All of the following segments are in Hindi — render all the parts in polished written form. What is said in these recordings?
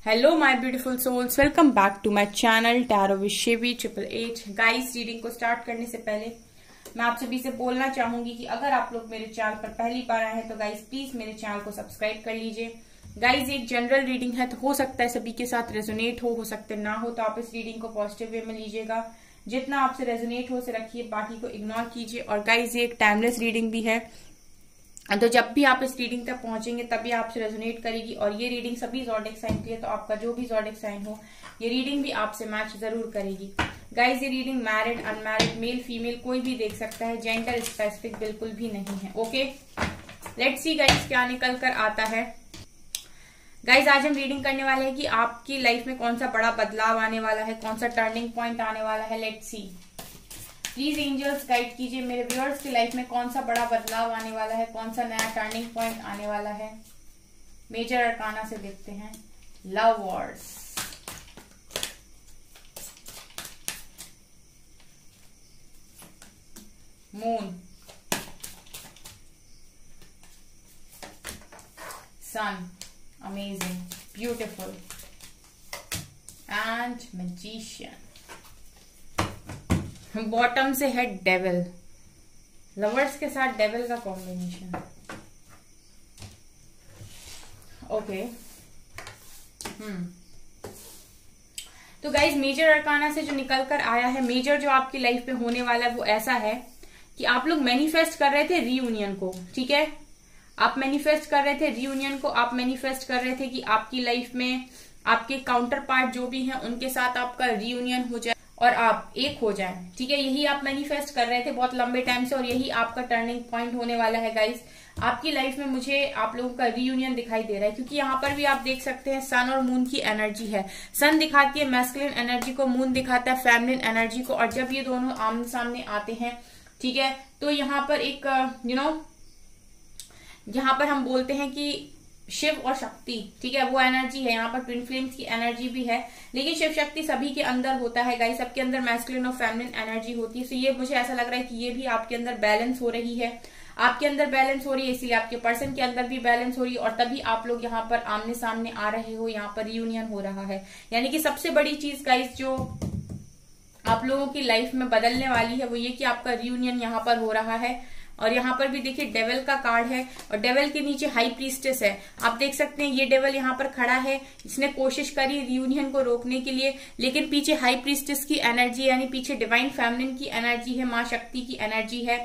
Hello my beautiful souls, welcome back to my channel tarot with Shebi 888। Guys, reading को स्टार्ट करने से पहले मैं आप सभी से बोलना चाहूंगी कि अगर आप लोग मेरे चैनल पर पहली बार आए हैं तो गाइस प्लीज मेरे चैनल को सब्सक्राइब कर लीजिए। गाइस, एक जनरल रीडिंग है तो हो सकता है सभी के साथ रेजोनेट हो सकता है ना हो, तो आप इस रीडिंग को पॉजिटिव वे में लीजिएगा। जितना आपसे रेजोनेट हो से रखिए, बाकी को इग्नोर कीजिए। और गाइस, ये एक टाइमलेस रीडिंग भी है, तो जब भी आप इस रीडिंग तक पहुंचेंगे तभी आपसे रेजोनेट करेगी। और ये रीडिंग सभी ज़ोडिएक साइन की है, तो आपका जो भी ज़ोडिएक साइन हो ये रीडिंग भी आपसे मैच जरूर करेगी। गाइस, ये reading married, unmarried, male female कोई भी देख सकता है, जेंडर स्पेसिफिक बिल्कुल भी नहीं है। ओके, लेट्स सी गाइस क्या निकल कर आता है। गाइस, आज हम रीडिंग करने वाले हैं कि आपकी लाइफ में कौन सा बड़ा बदलाव आने वाला है, कौन सा टर्निंग पॉइंट आने वाला है। Let's see, please angels guide कीजिए मेरे व्यूअर्स की लाइफ में कौन सा बड़ा बदलाव आने वाला है, कौन सा नया टर्निंग पॉइंट आने वाला है। मेजर अरकाना से देखते हैं। Lovers, moon, sun, amazing, beautiful and magician. Bottom से है डेविल। लवर्स के साथ डेविल का कॉम्बिनेशन। ओके, तो गाइज, मेजर अरकाना से जो निकल कर आया है, मेजर जो आपकी लाइफ में होने वाला है वो ऐसा है कि आप लोग मैनिफेस्ट कर रहे थे रीयूनियन को। ठीक है, आप मैनिफेस्ट कर रहे थे रीयूनियन को, आप मैनिफेस्ट कर रहे थे कि आपकी लाइफ में आपके काउंटर पार्ट जो भी हैं उनके साथ आपका रीयूनियन हो जाए और आप एक हो जाएं। ठीक है, यही आप मैनिफेस्ट कर रहे थे बहुत लंबे टाइम से, और यही आपका टर्निंग पॉइंट होने वाला है। गाइस, आपकी लाइफ में मुझे आप लोगों का रीयूनियन दिखाई दे रहा है, क्योंकि यहाँ पर भी आप देख सकते हैं सन और मून की एनर्जी है। सन दिखाती है मैस्कुलिन एनर्जी को, मून दिखाता है फेमिनिन एनर्जी को। और जब ये दोनों आमने सामने आते हैं, ठीक है, तो यहाँ पर एक यहाँ पर हम बोलते हैं कि शिव और शक्ति, ठीक है, वो एनर्जी है। यहाँ पर ट्विन फ्लेम्स की एनर्जी भी है, लेकिन शिव शक्ति सभी के अंदर होता है गाइस, सबके अंदर मैस्कुलिन और फेमिनिन एनर्जी होती है। तो ये मुझे ऐसा लग रहा है कि ये भी आपके अंदर बैलेंस हो रही है, आपके अंदर बैलेंस हो रही है, इसीलिए आपके पर्सन के अंदर भी बैलेंस हो रही है, और तभी आप लोग यहाँ पर आमने सामने आ रहे हो, यहाँ पर रियूनियन हो रहा है। यानी कि सबसे बड़ी चीज गाइस जो आप लोगों की लाइफ में बदलने वाली है वो ये कि आपका रियूनियन यहाँ पर हो रहा है। और यहाँ पर भी देखिए डेविल का कार्ड है, और डेविल के नीचे हाई प्रीस्टेस है। आप देख सकते हैं ये डेविल यहाँ पर खड़ा है, इसने कोशिश करी रियूनियन को रोकने के लिए, लेकिन पीछे हाई प्रीस्टेस की एनर्जी, यानी पीछे डिवाइन फेमिनिन की एनर्जी है, माँ शक्ति की एनर्जी है।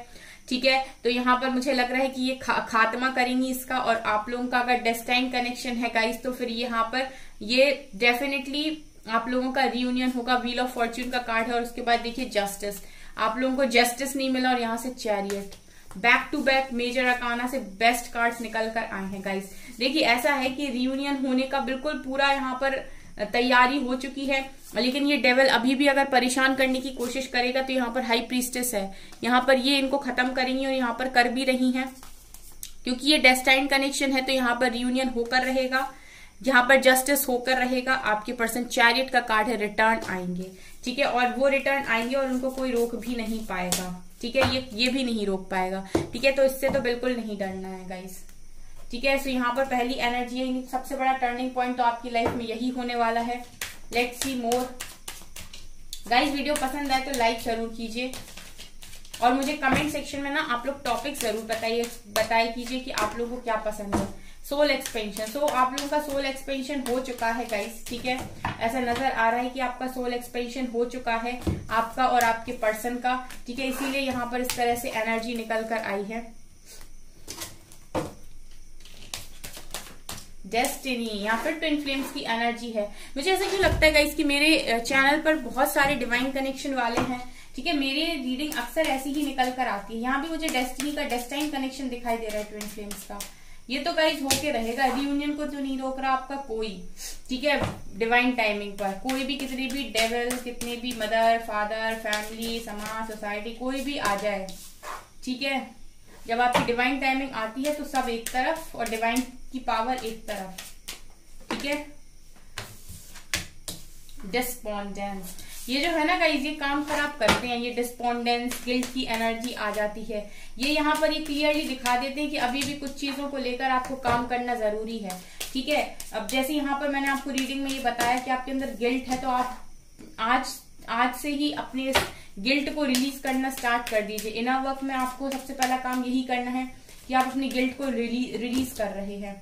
ठीक है, तो यहाँ पर मुझे लग रहा है कि ये खात्मा करेंगी इसका। और आप लोगों का अगर डेस्टाइन कनेक्शन है गाइस, तो फिर यहाँ पर ये डेफिनेटली आप लोगों का रियूनियन होगा। व्हील ऑफ फॉर्च्यून का कार्ड है, और उसके बाद देखिए जस्टिस, आप लोगों को जस्टिस नहीं मिला, और यहाँ से chariot. Back to back major arcana से बेस्ट कार्ड्स निकल कर आए हैं गाइस। देखिए, ऐसा है कि रियूनियन होने का बिल्कुल पूरा यहाँ पर तैयारी हो चुकी है, लेकिन ये डेविल अभी भी अगर परेशान करने की कोशिश करेगा तो यहाँ पर हाई प्रीस्टेस है, यहाँ पर ये इनको खत्म करेंगी, और यहाँ पर कर भी रही हैं, क्योंकि ये डेस्टाइन कनेक्शन है। तो यहाँ पर रियूनियन होकर रहेगा, यहाँ पर जस्टिस होकर रहेगा। आपके पर्सन चैरियट का कार्ड है, रिटर्न आएंगे। ठीक है, और वो रिटर्न आएंगे और उनको कोई रोक भी नहीं पाएगा। ठीक है, ये भी नहीं रोक पाएगा। ठीक है, तो इससे तो बिल्कुल नहीं डरना है गाइस। ठीक है, सो यहाँ पर पहली एनर्जी है, सबसे बड़ा टर्निंग पॉइंट तो आपकी लाइफ में यही होने वाला है। Let's C more guys. Video पसंद आए तो लाइक जरूर कीजिए, और मुझे कमेंट सेक्शन में ना आप लोग टॉपिक जरूर बताइए कीजिए कि आप लोगों को क्या पसंद है। सोल एक्सपेंशन, सो आप लोगों का सोल एक्सपेंशन हो चुका है गाइस। ठीक है, ऐसा नजर आ रहा है कि आपका सोल एक्सपेंशन हो चुका है, आपका और आपके पर्सन का। ठीक है, इसीलिए यहाँ पर इस तरह से एनर्जी निकल कर आई है। डेस्टिनी, यहाँ पर ट्विन फ्लेम्स की एनर्जी है। मुझे ऐसा क्यों लगता है गाइस कि मेरे चैनल पर बहुत सारे डिवाइन कनेक्शन वाले हैं। ठीक है, मेरी रीडिंग अक्सर ऐसी ही निकल कर आती है। यहाँ भी मुझे डेस्टिनी का डेस्टाइन कनेक्शन दिखाई दे रहा है, ट्विन फ्लेम्स का। ये तो गाइज होके रहेगा, रियूनियन को तो नहीं रोक रहा आपका कोई। ठीक है, डिवाइन टाइमिंग पर कोई भी, कितने भी डेविल, कितने भी मदर, फादर, फैमिली, समाज, सोसाइटी, कोई भी आ जाए। ठीक है, जब आपकी डिवाइन टाइमिंग आती है तो सब एक तरफ और डिवाइन की पावर एक तरफ। ठीक है, डिस्पोंडेंस, ये जो है ना गाइस, ये काम खराब करते हैं। ये डिस्पोंडेंस, गिल्ट की एनर्जी आ जाती है। ये यहाँ पर ये क्लियरली दिखा देते हैं कि अभी भी कुछ चीजों को लेकर आपको काम करना जरूरी है। ठीक है। अब जैसे यहाँ पर मैंने आपको रीडिंग में ये बताया कि आपके अंदर गिल्ट है, तो आप आज से ही अपने इस गिल्ट को रिलीज करना स्टार्ट कर दीजिए। इनर वर्क में आपको सबसे पहला काम यही करना है कि आप अपनी गिल्ट को रिलीज कर रहे हैं।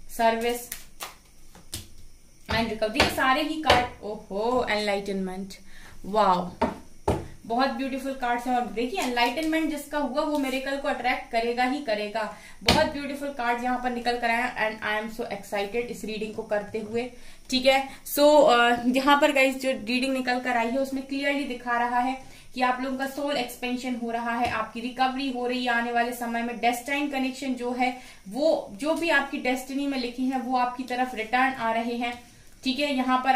सर्विस एंड रिकवरी, ये सारे ही कार्ड, ओहो एनलाइटनमेंट, वाओ बहुत ब्यूटीफुल कार्ड्स हैं। और देखिए एनलाइटनमेंट जिसका हुआ वो मिरेकल को अट्रैक्ट करेगा ही करेगा। बहुत ब्यूटीफुल कार्ड्स यहाँ पर निकल कर आए and I am so excited इस रीडिंग को करते हुए। ठीक है, सो यहाँ पर गाइस जो रीडिंग निकल कर आई है उसमें क्लियरली दिखा रहा है कि आप लोगों का सोल एक्सपेंशन हो रहा है, आपकी रिकवरी हो रही है आने वाले समय में। डेस्टाइन कनेक्शन जो है वो जो भी आपकी डेस्टिनी में लिखे हैं वो आपकी तरफ रिटर्न आ रहे हैं। ठीक है, यहाँ पर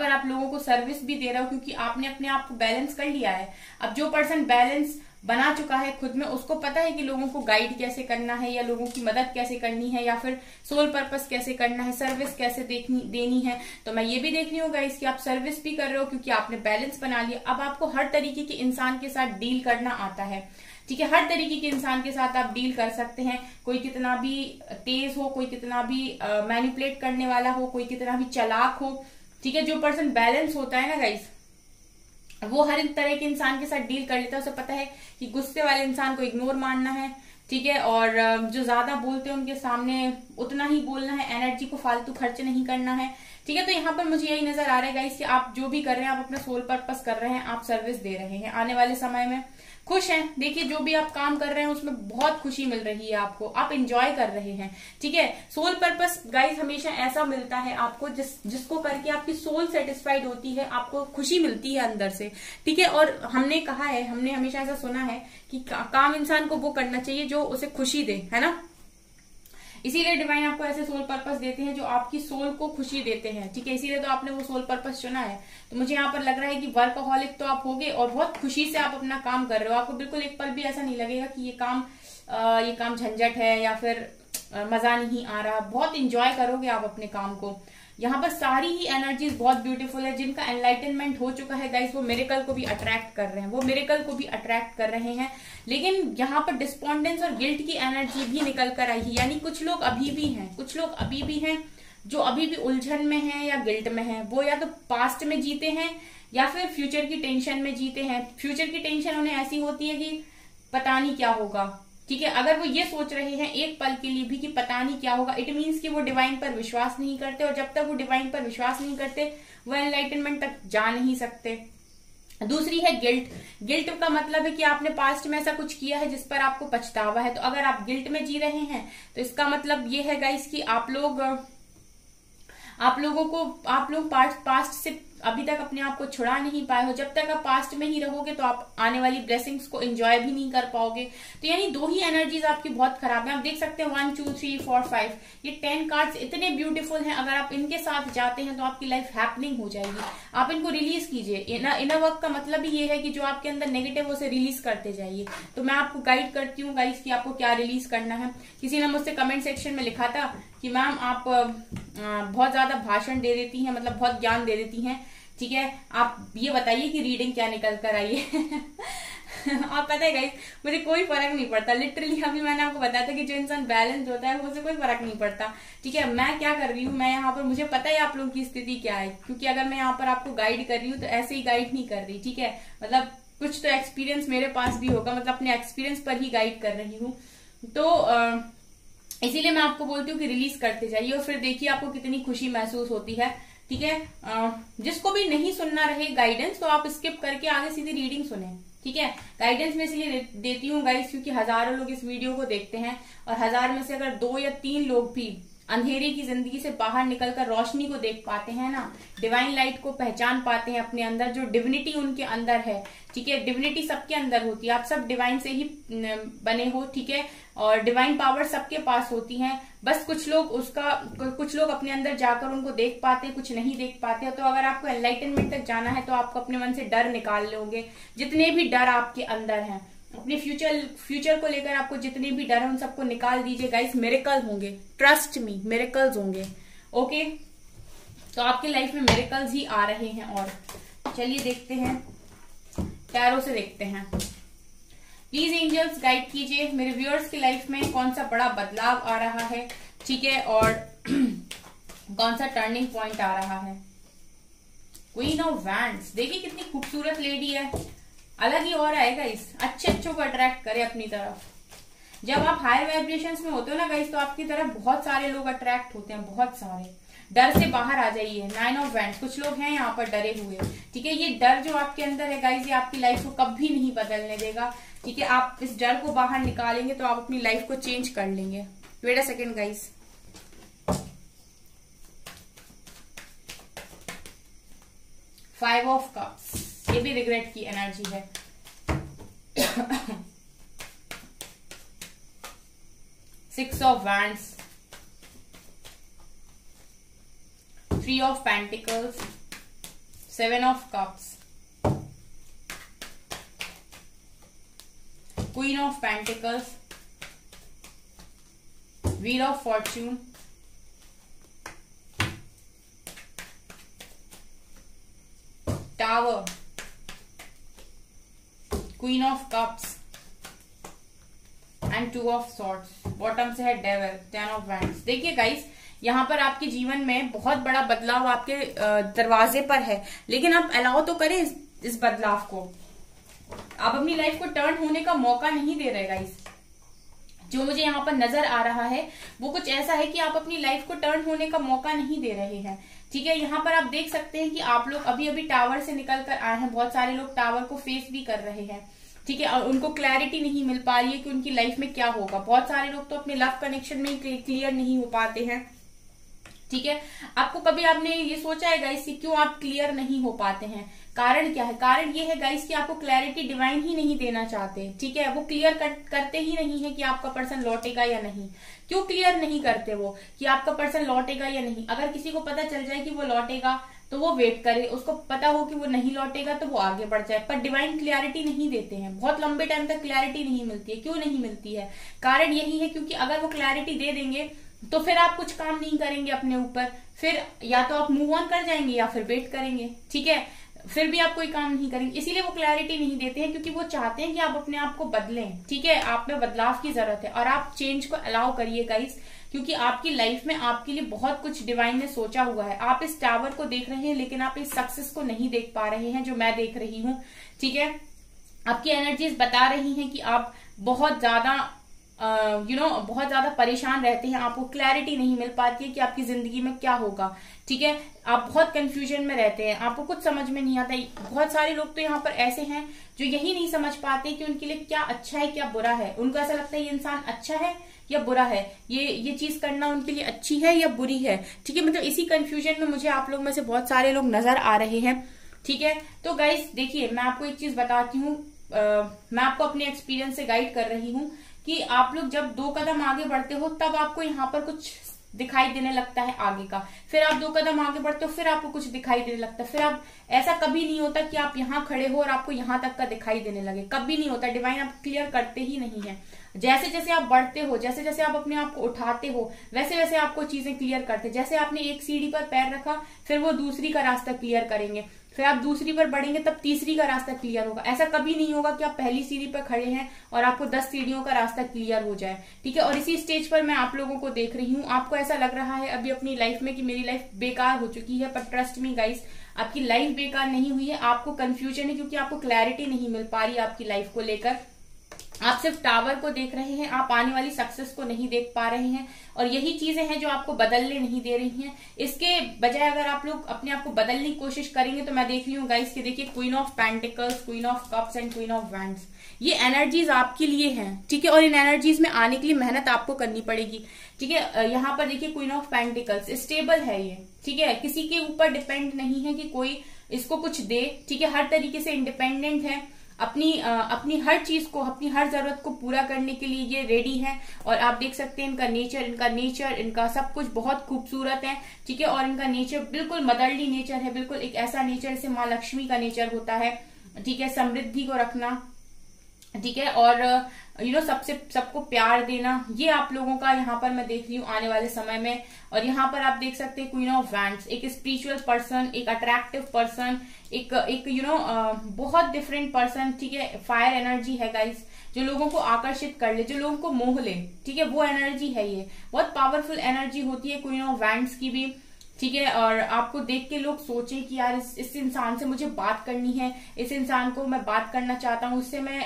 आप लोगों को सर्विस भी दे रहा हो क्योंकि आपने अपने आप को बैलेंस कर लिया है। अब जो पर्सन बैलेंस बना चुका है खुद में, उसको पता है कि लोगों को गाइड कैसे करना है या लोगों की मदद कैसे करनी है या फिर सोल पर्पस कैसे करना है, सर्विस कैसे देनी है। तो मैं ये भी देख रही हूँ गाइस कि आप सर्विस भी कर रहे हो क्योंकि आपने बैलेंस बना लिया। अब आपको हर तरीके के इंसान के साथ डील करना आता है। ठीक है, हर तरीके के इंसान के साथ आप डील कर सकते हैं। कोई कितना भी तेज हो, कोई कितना भी मैनिपुलेट करने वाला हो, कोई कितना भी चालाक हो। ठीक है, जो पर्सन बैलेंस होता है ना गाइस, वो हर एक तरह के इंसान के साथ डील कर लेता है। उसे पता है कि गुस्से वाले इंसान को इग्नोर मारना है। ठीक है, और जो ज्यादा बोलते हैं उनके सामने उतना ही बोलना है, एनर्जी को फालतू खर्च नहीं करना है। ठीक है, तो यहाँ पर मुझे यही नजर आ रहा है गाइस कि आप जो भी कर रहे हैं आप अपना सोल पर्पस कर रहे हैं, आप सर्विस दे रहे हैं, आने वाले समय में खुश हैं। देखिए जो भी आप काम कर रहे हैं उसमें बहुत खुशी मिल रही है आपको, आप एंजॉय कर रहे हैं। ठीक है, सोल पर्पस गाइस हमेशा ऐसा मिलता है आपको जिसको करके आपकी सोल सेटिस्फाइड होती है, आपको खुशी मिलती है अंदर से। ठीक है, और हमने कहा है, हमने हमेशा ऐसा सुना है कि काम इंसान को वो करना चाहिए जो उसे खुशी दे, है ना। इसीलिए डिवाइन आपको ऐसे सोल पर्पस देते हैं जो आपकी सोल को खुशी देते हैं। ठीक है, इसीलिए तो आपने वो सोल पर्पस चुना है। तो मुझे यहाँ पर लग रहा है कि वर्कहॉलिक तो आप होगे और बहुत खुशी से आप अपना काम कर रहे हो। आपको बिल्कुल एक पल भी ऐसा नहीं लगेगा कि ये काम झंझट है या फिर मजा नहीं आ रहा। बहुत इंजॉय करोगे आप अपने काम को। यहाँ पर सारी ही एनर्जीज बहुत ब्यूटीफुल है। जिनका एनलाइटनमेंट हो चुका है गाइस वो मिरेकल को भी अट्रैक्ट कर रहे हैं, वो मिरेकल को भी अट्रैक्ट कर रहे हैं। लेकिन यहाँ पर डिस्पोंडेंस और गिल्ट की एनर्जी भी निकल कर आई है। यानी कुछ लोग अभी भी हैं जो अभी भी उलझन में हैं या गिल्ट में हैं। वो या तो पास्ट में जीते हैं या फिर फ्यूचर की टेंशन में जीते हैं। फ्यूचर की टेंशन उन्हें ऐसी होती है कि पता नहीं क्या होगा। ठीक है, अगर वो ये सोच रहे हैं एक पल के लिए भी कि पता नहीं क्या होगा, इट मीन्स कि वो डिवाइन पर विश्वास नहीं करते। और जब तक वो डिवाइन पर विश्वास नहीं करते वो एनलाइटनमेंट तक जा नहीं सकते। दूसरी है गिल्ट। गिल्ट का मतलब है कि आपने पास्ट में ऐसा कुछ किया है जिस पर आपको पछतावा है। तो अगर आप गिल्ट में जी रहे हैं तो इसका मतलब ये है गाइस कि आप लोग पास्ट से अभी तक अपने आप को छुड़ा नहीं पाए हो। जब तक आप पास्ट में ही रहोगे तो आप आने वाली ब्लेसिंग्स को एंजॉय भी नहीं कर पाओगे। तो यानी दो ही एनर्जीज आपकी बहुत खराब है। आप देख सकते हैं 1 2 3 4 5 ये 10 कार्ड्स इतने ब्यूटीफुल हैं। अगर आप इनके साथ जाते हैं तो आपकी लाइफ हैपनिंग हो जाएगी। आप इनको रिलीज कीजिए। इनर वर्क का मतलब ही ये है कि जो आपके अंदर नेगेटिव उसे रिलीज करते जाइए। तो मैं आपको गाइड करती हूँ गाइस कि आपको क्या रिलीज करना है। किसी ने मुझसे कमेंट सेक्शन में लिखा था कि मैम आप बहुत ज्यादा भाषण दे देती हैं, मतलब बहुत ज्ञान दे देती हैं। ठीक है, आप ये बताइए कि रीडिंग क्या निकल कर आई है। आप पता है गाइस मुझे कोई फर्क नहीं पड़ता। लिटरली अभी मैंने आपको बताया था कि जो इंसान बैलेंस होता है उसे कोई फर्क नहीं पड़ता। ठीक है, मैं क्या कर रही हूँ, मैं यहाँ पर मुझे पता है आप लोगों की स्थिति क्या है, क्योंकि अगर मैं यहाँ पर आपको गाइड कर रही हूँ तो ऐसे ही गाइड नहीं कर रही। ठीक है, मतलब कुछ तो एक्सपीरियंस मेरे पास भी होगा, मतलब अपने एक्सपीरियंस पर ही गाइड कर रही हूँ। तो इसीलिए मैं आपको बोलती हूँ कि रिलीज करते जाइए और फिर देखिए आपको कितनी खुशी महसूस होती है। ठीक है, जिसको भी नहीं सुनना रहे गाइडेंस तो आप स्किप करके आगे सीधी रीडिंग सुने। ठीक है, गाइडेंस में इसलिए देती हूँ गाइस क्योंकि हजारों लोग इस वीडियो को देखते हैं और 1000 में से अगर 2 या 3 लोग भी अंधेरे की जिंदगी से बाहर निकलकर रोशनी को देख पाते हैं ना, डिवाइन लाइट को पहचान पाते हैं अपने अंदर, जो डिविनिटी उनके अंदर है। ठीक है, डिविनिटी सबके अंदर होती है, आप सब डिवाइन से ही बने हो। ठीक है, और डिवाइन पावर सबके पास होती हैं। बस कुछ लोग अपने अंदर जाकर उनको देख पाते हैं, कुछ नहीं देख पाते। तो अगर आपको एनलाइटनमेंट तक जाना है तो आपको अपने मन से डर निकाल लोगे। जितने भी डर आपके अंदर हैं, अपने फ्यूचर को लेकर आपको जितने भी डर है उन सबको निकाल दीजिए गाइस। मिरेकल होंगे, ट्रस्ट मी, मिरेकल्स होंगे। ओके, तो आपकी लाइफ में मिरेकल्स ही आ रहे हैं। और चलिए देखते हैं, टैरो से देखते हैं। प्लीज एंजल्स गाइड कीजिए मेरे व्यूअर्स की लाइफ में कौन सा बड़ा बदलाव आ रहा है। ठीक है, और कौन सा टर्निंग पॉइंट आ रहा है, क्वीन ऑफ वैंड्स। देखिए कितनी खूबसूरत लेडी है, अलग ही और आएगा इस, अच्छे अच्छों को अट्रैक्ट करे अपनी तरफ। जब आप हायर वाइब्रेशंस में होते हो ना गाइस, तो आपकी तरफ बहुत सारे लोग अट्रैक्ट होते हैं, बहुत सारे। डर से बाहर आ जाइए। 9 ऑफ वैंड्स, कुछ लोग हैं यहाँ पर डरे हुए, ठीक है। ये डर जो आपके अंदर है गाइस, ये आपकी लाइफ को कभी नहीं बदलने देगा, ठीक है। आप इस डर को बाहर निकालेंगे तो आप अपनी लाइफ को चेंज कर लेंगे। Wait a second guys, 5 of cups, ये भी रिग्रेट की एनर्जी है। 6 of wands, 3 of Pentacles, 7 of Cups, Queen of Pentacles, Wheel of Fortune, Tower, Queen of Cups and 2 of Swords। Bottom से है डेविल, 10 of Wands। देखिए गाइस, यहाँ पर आपके जीवन में बहुत बड़ा बदलाव आपके दरवाजे पर है, लेकिन आप अलाउ तो करें इस बदलाव को। आप अपनी लाइफ को टर्न होने का मौका नहीं दे रहे गाइस। जो मुझे यहाँ पर नजर आ रहा है वो कुछ ऐसा है कि आप अपनी लाइफ को टर्न होने का मौका नहीं दे रहे हैं, ठीक है। यहाँ पर आप देख सकते हैं कि आप लोग अभी अभी टावर से निकल कर आए हैं, बहुत सारे लोग टावर को फेस भी कर रहे हैं, ठीक है, और उनको क्लैरिटी नहीं मिल पा रही है कि उनकी लाइफ में क्या होगा। बहुत सारे लोग तो अपने लव कनेक्शन में क्लियर नहीं हो पाते हैं, ठीक है। आपको कभी आपने ये सोचा है गाइस कि क्यों आप क्लियर नहीं हो पाते हैं? कारण क्या है? कारण ये है गाइस कि आपको क्लैरिटी डिवाइन ही नहीं देना चाहते, ठीक है। वो क्लियर करते ही नहीं है कि आपका पर्सन लौटेगा या नहीं। क्यों क्लियर नहीं करते वो कि आपका पर्सन लौटेगा या नहीं? अगर किसी को पता चल जाए कि वो लौटेगा तो वो वेट करे, उसको पता हो कि वो नहीं लौटेगा तो वो आगे बढ़ जाए, पर डिवाइन क्लैरिटी नहीं देते हैं। बहुत लंबे टाइम तक क्लैरिटी नहीं मिलती है। क्यों नहीं मिलती है? कारण यही है क्योंकि अगर वो क्लैरिटी दे देंगे तो फिर आप कुछ काम नहीं करेंगे अपने ऊपर, फिर या तो आप मूव ऑन कर जाएंगे या फिर वेट करेंगे, ठीक है, फिर भी आप कोई काम नहीं करेंगे। इसीलिए वो क्लैरिटी नहीं देते हैं, क्योंकि वो चाहते हैं कि आप अपने आप को बदलें, ठीक है। आप में बदलाव की जरूरत है और आप चेंज को अलाउ करिए गाइस, क्योंकि आपकी लाइफ में आपके लिए बहुत कुछ डिवाइन ने सोचा हुआ है। आप इस टावर को देख रहे हैं लेकिन आप इस सक्सेस को नहीं देख पा रहे हैं जो मैं देख रही हूँ, ठीक है। आपकी एनर्जीज बता रही हैं कि आप बहुत ज्यादा बहुत ज्यादा परेशान रहते हैं, आपको क्लैरिटी नहीं मिल पाती है कि आपकी जिंदगी में क्या होगा, ठीक है। आप बहुत कंफ्यूजन में रहते हैं, आपको कुछ समझ में नहीं आता। बहुत सारे लोग तो यहाँ पर ऐसे हैं जो यही नहीं समझ पाते कि उनके लिए क्या अच्छा है क्या बुरा है। उनको ऐसा लगता है ये इंसान अच्छा है या बुरा है, ये चीज करना उनके लिए अच्छी है या बुरी है, ठीक है। मतलब इसी कंफ्यूजन में मुझे आप लोग में से बहुत सारे लोग नजर आ रहे हैं, ठीक है। तो गाइस देखिए, मैं आपको एक चीज बताती हूँ, मैं आपको अपने एक्सपीरियंस से गाइड कर रही हूँ कि आप लोग जब 2 कदम आगे बढ़ते हो तब आपको यहाँ पर कुछ दिखाई देने लगता है आगे का, फिर आप 2 कदम आगे बढ़ते हो फिर आपको कुछ दिखाई देने लगता है, फिर आप ऐसा कभी नहीं होता कि आप यहाँ खड़े हो और आपको यहाँ तक का दिखाई देने लगे, कभी नहीं होता। डिवाइन आप क्लियर करते ही नहीं है। जैसे जैसे आप बढ़ते हो, जैसे जैसे आप अपने आप को उठाते हो, वैसे वैसे आपको चीजें क्लियर करते। जैसे आपने एक सीढ़ी पर पैर रखा, फिर वो दूसरी का रास्ता क्लियर करेंगे, फिर आप दूसरी पर बढ़ेंगे तब तीसरी का रास्ता क्लियर होगा। ऐसा कभी नहीं होगा कि आप पहली सीढ़ी पर खड़े हैं और आपको 10 सीढ़ियों का रास्ता क्लियर हो जाए, ठीक है। और इसी स्टेज पर मैं आप लोगों को देख रही हूँ। आपको ऐसा लग रहा है अभी अपनी लाइफ में कि मेरी लाइफ बेकार हो चुकी है, पर ट्रस्ट मी गाइस, आपकी लाइफ बेकार नहीं हुई है। आपको कंफ्यूजन है क्योंकि आपको क्लैरिटी नहीं मिल पा रही आपकी लाइफ को लेकर। आप सिर्फ टावर को देख रहे हैं, आप आने वाली सक्सेस को नहीं देख पा रहे हैं, और यही चीजें हैं जो आपको बदलने नहीं दे रही हैं। इसके बजाय अगर आप लोग अपने आप को बदलने की कोशिश करेंगे तो मैं देख रही हूँ गाइस कि देखिए, queen of pentacles, queen of cups and queen of wands, ये एनर्जीज आपके लिए हैं, ठीक है। और इन एनर्जीज में आने के लिए मेहनत आपको करनी पड़ेगी, ठीक है। यहाँ पर देखिए, क्वीन ऑफ पेंटिकल्स स्टेबल है ये, ठीक है, किसी के ऊपर डिपेंड नहीं है कि कोई इसको कुछ दे, ठीक है। हर तरीके से इंडिपेंडेंट है, अपनी हर चीज को, अपनी हर जरूरत को पूरा करने के लिए ये रेडी है। और आप देख सकते हैं इनका नेचर, इनका सब कुछ बहुत खूबसूरत है, ठीक है। और इनका नेचर बिल्कुल मदरली नेचर है, बिल्कुल एक ऐसा नेचर जैसे माँ लक्ष्मी का नेचर होता है, ठीक है, समृद्धि को रखना, ठीक है। और सबको प्यार देना, ये आप लोगों का यहाँ पर मैं देख रही हूँ आने वाले समय में। और यहाँ पर आप देख सकते हैं क्वीन ऑफ वैंड्स, एक स्पिरिचुअल पर्सन, एक अट्रैक्टिव पर्सन, एक बहुत डिफरेंट पर्सन, ठीक है। फायर एनर्जी है गाइस, जो लोगों को आकर्षित कर ले, जो लोगों को मोह ले, ठीक है, वो एनर्जी है। ये बहुत पावरफुल एनर्जी होती है क्वीन ऑफ वैंड्स की भी, ठीक है। और आपको देख के लोग सोचें कि यार इस इंसान से मुझे बात करनी है, इस इंसान को मैं बात करना चाहता हूँ, उससे मैं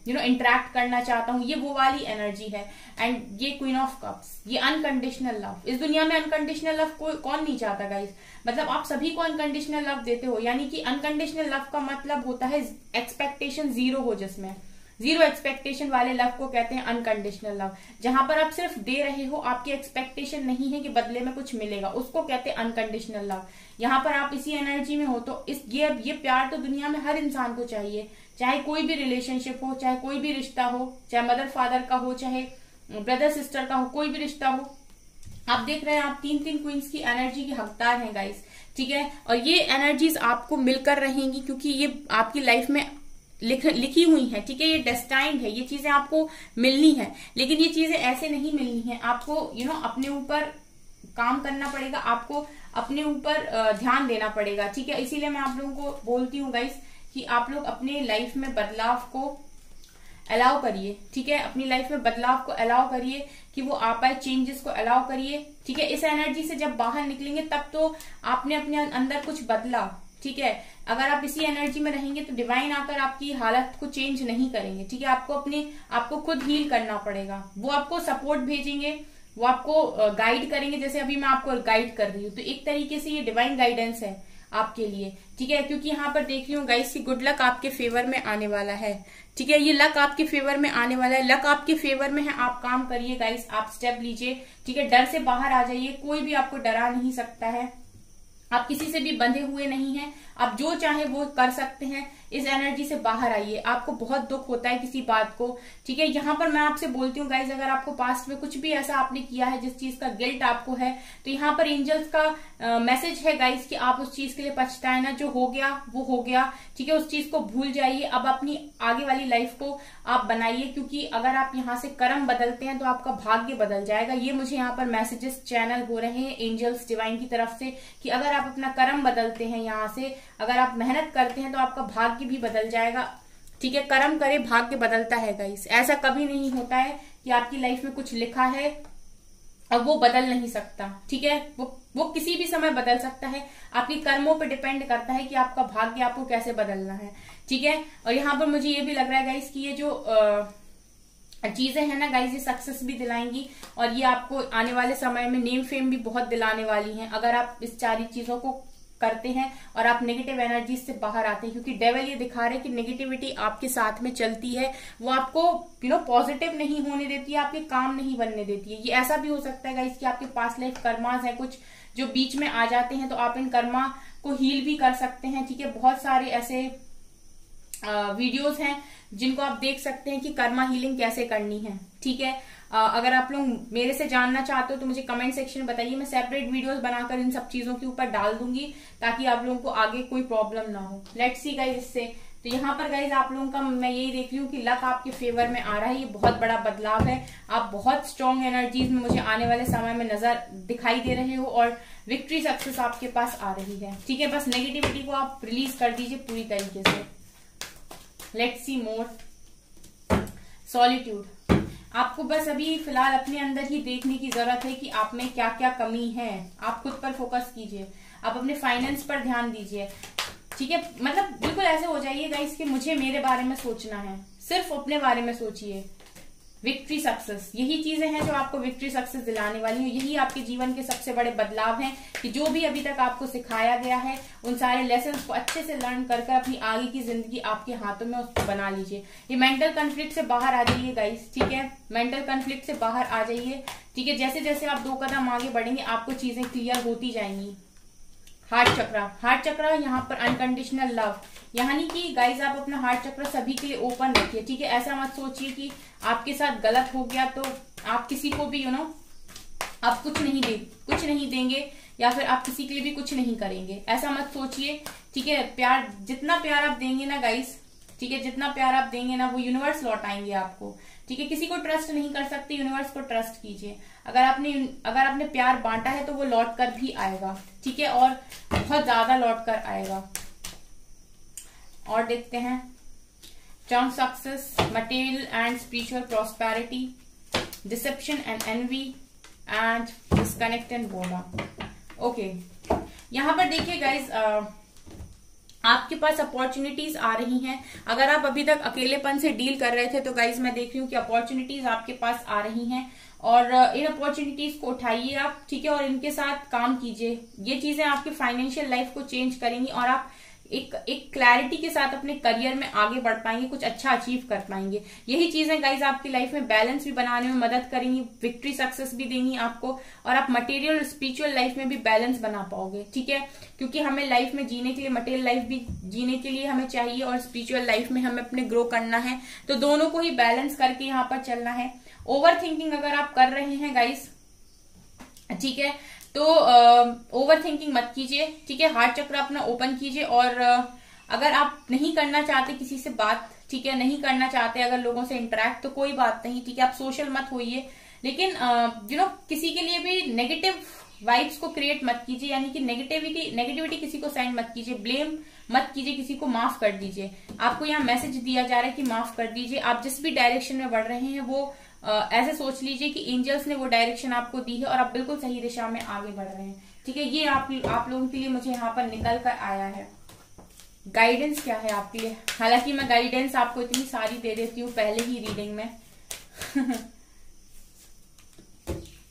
इंटरेक्ट करना चाहता हूँ, ये वो वाली एनर्जी है। एंड ये क्वीन ऑफ कप्स, ये अनकंडीशनल लव। इस दुनिया में अनकंडीशनल लव कौन नहीं चाहता गाइस, मतलब आप सभी को अनकंडीशनल लव देते हो। यानी कि अनकंडीशनल लव का मतलब होता है एक्सपेक्टेशन जीरो हो, जिसमें जीरो एक्सपेक्टेशन वाले लव को कहते हैं अनकंडीशनल लव। जहां पर आप सिर्फ दे रहे हो, आपकी एक्सपेक्टेशन नहीं है कि बदले में कुछ मिलेगा, उसको कहते हैं अनकंडीशनल लव। यहाँ पर आप इसी एनर्जी में हो तो ये प्यार तो दुनिया में हर इंसान को चाहिए, चाहे कोई भी रिलेशनशिप हो, चाहे कोई भी रिश्ता हो, चाहे मदर फादर का हो, चाहे ब्रदर सिस्टर का हो, कोई भी रिश्ता हो। आप देख रहे हैं आप 3 क्वींस की एनर्जी के हकदार हैं गाइस, ठीक है। और ये एनर्जीज आपको मिलकर रहेंगी क्योंकि ये आपकी लाइफ में लिखी हुई है, ठीक है। ये डेस्टाइन्ड है, ये चीजें आपको मिलनी है। लेकिन ये चीजें ऐसे नहीं मिलनी है, आपको अपने ऊपर काम करना पड़ेगा, आपको अपने ऊपर ध्यान देना पड़ेगा, ठीक है। इसीलिए मैं आप लोगों को बोलती हूँ गाइस कि आप लोग अपने लाइफ में बदलाव को अलाउ करिए, ठीक है। अपनी लाइफ में बदलाव को अलाउ करिए कि वो आ पाए, चेंजेस को अलाउ करिए, ठीक है। इस एनर्जी से जब बाहर निकलेंगे तब तो आपने अपने अंदर कुछ बदला, ठीक है। अगर आप इसी एनर्जी में रहेंगे तो डिवाइन आकर आपकी हालत को चेंज नहीं करेंगे, ठीक है। आपको खुद हील करना पड़ेगा। वो आपको सपोर्ट भेजेंगे, वो आपको गाइड करेंगे, जैसे अभी मैं आपको गाइड कर रही हूँ। तो एक तरीके से ये डिवाइन गाइडेंस है आपके लिए, ठीक है। क्योंकि यहाँ पर देख रही हूँ गाइस की गुड लक आपके फेवर में आने वाला है, ठीक है। ये लक आपके फेवर में आने वाला है, लक आपके फेवर में है। आप काम करिए गाइस, आप स्टेप लीजिए, ठीक है। डर से बाहर आ जाइए, कोई भी आपको डरा नहीं सकता है, आप किसी से भी बंधे हुए नहीं हैं, आप जो चाहे वो कर सकते हैं। इस एनर्जी से बाहर आइए। आपको बहुत दुख होता है किसी बात को, ठीक है। यहाँ पर मैं आपसे बोलती हूँ गाइज, अगर आपको पास्ट में कुछ भी ऐसा आपने किया है जिस चीज का गिल्ट आपको है, तो यहाँ पर एंजल्स का मैसेज है गाइज कि आप उस चीज के लिए पछताए ना। जो हो गया वो हो गया, ठीक है। उस चीज को भूल जाइए, अब अपनी आगे वाली लाइफ को आप बनाइए, क्योंकि अगर आप यहाँ से कर्म बदलते हैं तो आपका भाग्य बदल जाएगा। ये मुझे यहाँ पर मैसेजेस चैनल हो रहे हैं एंजल्स डिवाइन की तरफ से कि अगर आप अपना कर्म बदलते हैं, यहाँ से अगर आप मेहनत करते हैं तो आपका भाग्य भी बदल जाएगा, ठीक है। कर्म करे भाग्य बदलता है गाइस, ऐसा कभी नहीं होता है कि आपकी लाइफ में कुछ लिखा है और वो बदल नहीं सकता, ठीक है। वो किसी भी समय बदल सकता है, आपके कर्मों पे डिपेंड करता है कि आपका भाग्य आपको कैसे बदलना है, ठीक है। और यहाँ पर मुझे ये भी लग रहा है गाइस कि ये जो चीजें हैं ना गाइस, ये सक्सेस भी दिलाएंगी और ये आपको आने वाले समय में नेम फेम भी बहुत दिलाने वाली हैं, अगर आप इस सारी चीजों को करते हैं और आप नेगेटिव एनर्जी से बाहर आते हैं। क्योंकि डेविल ये दिखा रहे हैं कि नेगेटिविटी आपके साथ में चलती है, वो आपको पॉजिटिव नहीं होने देती है, आपके काम नहीं बनने देती है। ये ऐसा भी हो सकता है गाइस कि आपके पास लाइफ कर्मास है कुछ जो बीच में आ जाते हैं, तो आप इन कर्मा को हील भी कर सकते हैं, ठीक है। बहुत सारे ऐसे वीडियोस हैं जिनको आप देख सकते हैं कि कर्मा हीलिंग कैसे करनी है, ठीक है। अगर आप लोग मेरे से जानना चाहते हो तो मुझे कमेंट सेक्शन में बताइए, मैं सेपरेट वीडियोस बनाकर इन सब चीजों के ऊपर डाल दूंगी ताकि आप लोगों को आगे कोई प्रॉब्लम ना हो। लेट्स सी गाइस इससे। तो यहाँ पर गाइज आप लोगों का मैं यही देख रही हूँ कि लक आपके फेवर में आ रहा है, ये बहुत बड़ा बदलाव है। आप बहुत स्ट्रॉन्ग एनर्जीज में मुझे आने वाले समय में नजर दिखाई दे रहे हो और विक्ट्री सक्सेस आपके पास आ रही है, ठीक है। बस नेगेटिविटी को आप रिलीज कर दीजिए पूरी तरीके से। Let's see more. सॉलिट्यूड, आपको बस अभी फिलहाल अपने अंदर ही देखने की जरूरत है कि आप में क्या क्या कमी है। आप खुद पर फोकस कीजिए, आप अपने फाइनेंस पर ध्यान दीजिए, ठीक है। मतलब बिल्कुल ऐसे हो जाइए गाइस कि मुझे मेरे बारे में सोचना है, सिर्फ अपने बारे में सोचिए। विक्ट्री सक्सेस, यही चीजें हैं जो आपको विक्ट्री सक्सेस दिलाने वाली है। यही आपके जीवन के सबसे बड़े बदलाव हैं कि जो भी अभी तक आपको सिखाया गया है उन सारे लेसन्स को अच्छे से लर्न कर अपनी आगे की जिंदगी आपके हाथों में उसको बना लीजिए। ये मेंटल कॉन्फ्लिक्ट से बाहर आ जाइए गाइस, ठीक है। मेंटल कॉन्फ्लिक्ट से बाहर आ जाइए, ठीक है। जैसे जैसे आप 2 कदम आगे बढ़ेंगे आपको चीजें क्लियर होती जाएंगी। हार्ट चक्र, हार्ट चक्र यहाँ पर अनकंडीशनल लव, यानी कि गाइज आप अपना हार्ट चक्र सभी के लिए ओपन रखिए, ठीक है। ऐसा मत सोचिए कि आपके साथ गलत हो गया तो आप किसी को भी आप कुछ नहीं देंगे या फिर आप किसी के लिए भी कुछ नहीं करेंगे, ऐसा मत सोचिए, ठीक है। प्यार, जितना प्यार आप देंगे ना गाइज ठीक है, जितना प्यार आप देंगे ना वो यूनिवर्स लौटाएंगे आपको। ठीक है, किसी को ट्रस्ट नहीं कर सकते, यूनिवर्स को ट्रस्ट कीजिए। अगर आपने प्यार बांटा है तो वो लौट कर भी आएगा। ठीक है, और बहुत ज्यादा लौट कर आएगा। और देखते हैं term success, material and spiritual prosperity, deception and envy and disconnect and boredom. Okay, यहाँ पर देखिए गाइज, आपके पास अपॉर्चुनिटीज आ रही हैं। अगर आप अभी तक अकेलेपन से डील कर रहे थे तो गाइज मैं देख रही हूँ कि अपॉर्चुनिटीज आपके पास आ रही हैं और इन अपॉर्चुनिटीज को उठाइए आप। ठीक है, और इनके साथ काम कीजिए। ये चीजें आपकी फाइनेंशियल लाइफ को चेंज करेंगी और आप एक क्लैरिटी के साथ अपने करियर में आगे बढ़ पाएंगे, कुछ अच्छा अचीव कर पाएंगे। यही चीजें गाइज आपकी लाइफ में बैलेंस भी बनाने में मदद करेंगी, विक्ट्री सक्सेस भी देंगी आपको, और आप मटेरियल और स्पिरिचुअल लाइफ में भी बैलेंस बना पाओगे। ठीक है, क्योंकि हमें लाइफ में जीने के लिए, मटेरियल लाइफ भी जीने के लिए हमें चाहिए और स्पिरिचुअल लाइफ में हमें अपने ग्रो करना है, तो दोनों को ही बैलेंस करके यहाँ पर चलना है। ओवर थिंकिंग अगर आप कर रहे हैं गाइज, ठीक है, तो ओवर थिंकिंग मत कीजिए। ठीक है, हार्ट चक्र अपना ओपन कीजिए। और अगर आप नहीं करना चाहते किसी से बात, ठीक है, नहीं करना चाहते अगर लोगों से इंटरेक्ट, तो कोई बात नहीं। ठीक है, आप सोशल मत होइए, लेकिन किसी के लिए भी नेगेटिव वाइब्स को क्रिएट मत कीजिए, यानी कि नेगेटिविटी किसी को सेंड मत कीजिए, ब्लेम मत कीजिए किसी को, माफ कर दीजिए। आपको यहाँ मैसेज दिया जा रहा है कि माफ कर दीजिए। आप जिस भी डायरेक्शन में बढ़ रहे हैं वो ऐसे सोच लीजिए कि एंजल्स ने वो डायरेक्शन आपको दी है और आप बिल्कुल सही दिशा में आगे बढ़ रहे हैं। ठीक है, ये आप लोगों के लिए मुझे यहाँ पर निकल कर आया है। गाइडेंस क्या है आपके लिए? हालांकि मैं गाइडेंस आपको इतनी सारी दे देती हूँ पहले ही रीडिंग में।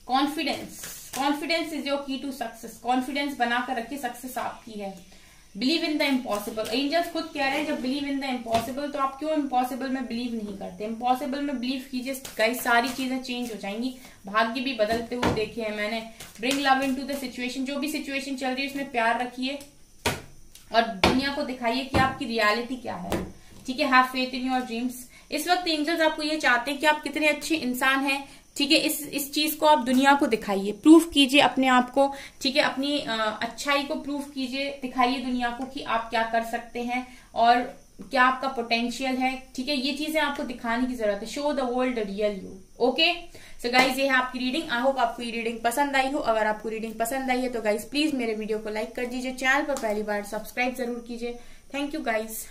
Confidence is your key to success. Confidence बनाकर रखिए, सक्सेस आपकी है। Believe in the impossible. Angels खुद कह रहे हैं जब बिलीव इन द इम्पॉसिबल, तो आप क्यों इम्पॉसिबल में बिलीव नहीं करते? इम्पॉसिबल में बिलीव कीजिए गाइस, सारी चीजें चेंज हो जाएंगी, भाग्य भी बदलते हुए देखे हैं मैंने। Bring love into the situation. जो भी सिचुएशन चल रही है उसमें प्यार रखिए और दुनिया को दिखाइए कि आपकी रियलिटी क्या है। ठीक है, have faith in your dreams. इस वक्त एंजल्स आपको ये चाहते हैं कि आप कितने अच्छे इंसान हैं। ठीक है, इस चीज को आप दुनिया को दिखाइए, प्रूफ कीजिए अपने आप को। ठीक है, अपनी अच्छाई को प्रूफ कीजिए, दिखाइए दुनिया को कि आप क्या कर सकते हैं और क्या आपका पोटेंशियल है। ठीक है, ये चीजें आपको दिखाने की जरूरत है। Show the world real you. Okay, so guys ये है आपकी रीडिंग। आई होप आपको ये रीडिंग पसंद आई हो। अगर आपको रीडिंग पसंद आई है तो गाइज प्लीज मेरे वीडियो को लाइक कर दीजिए, चैनल पर पहली बार सब्सक्राइब जरूर कीजिए। Thank you guys.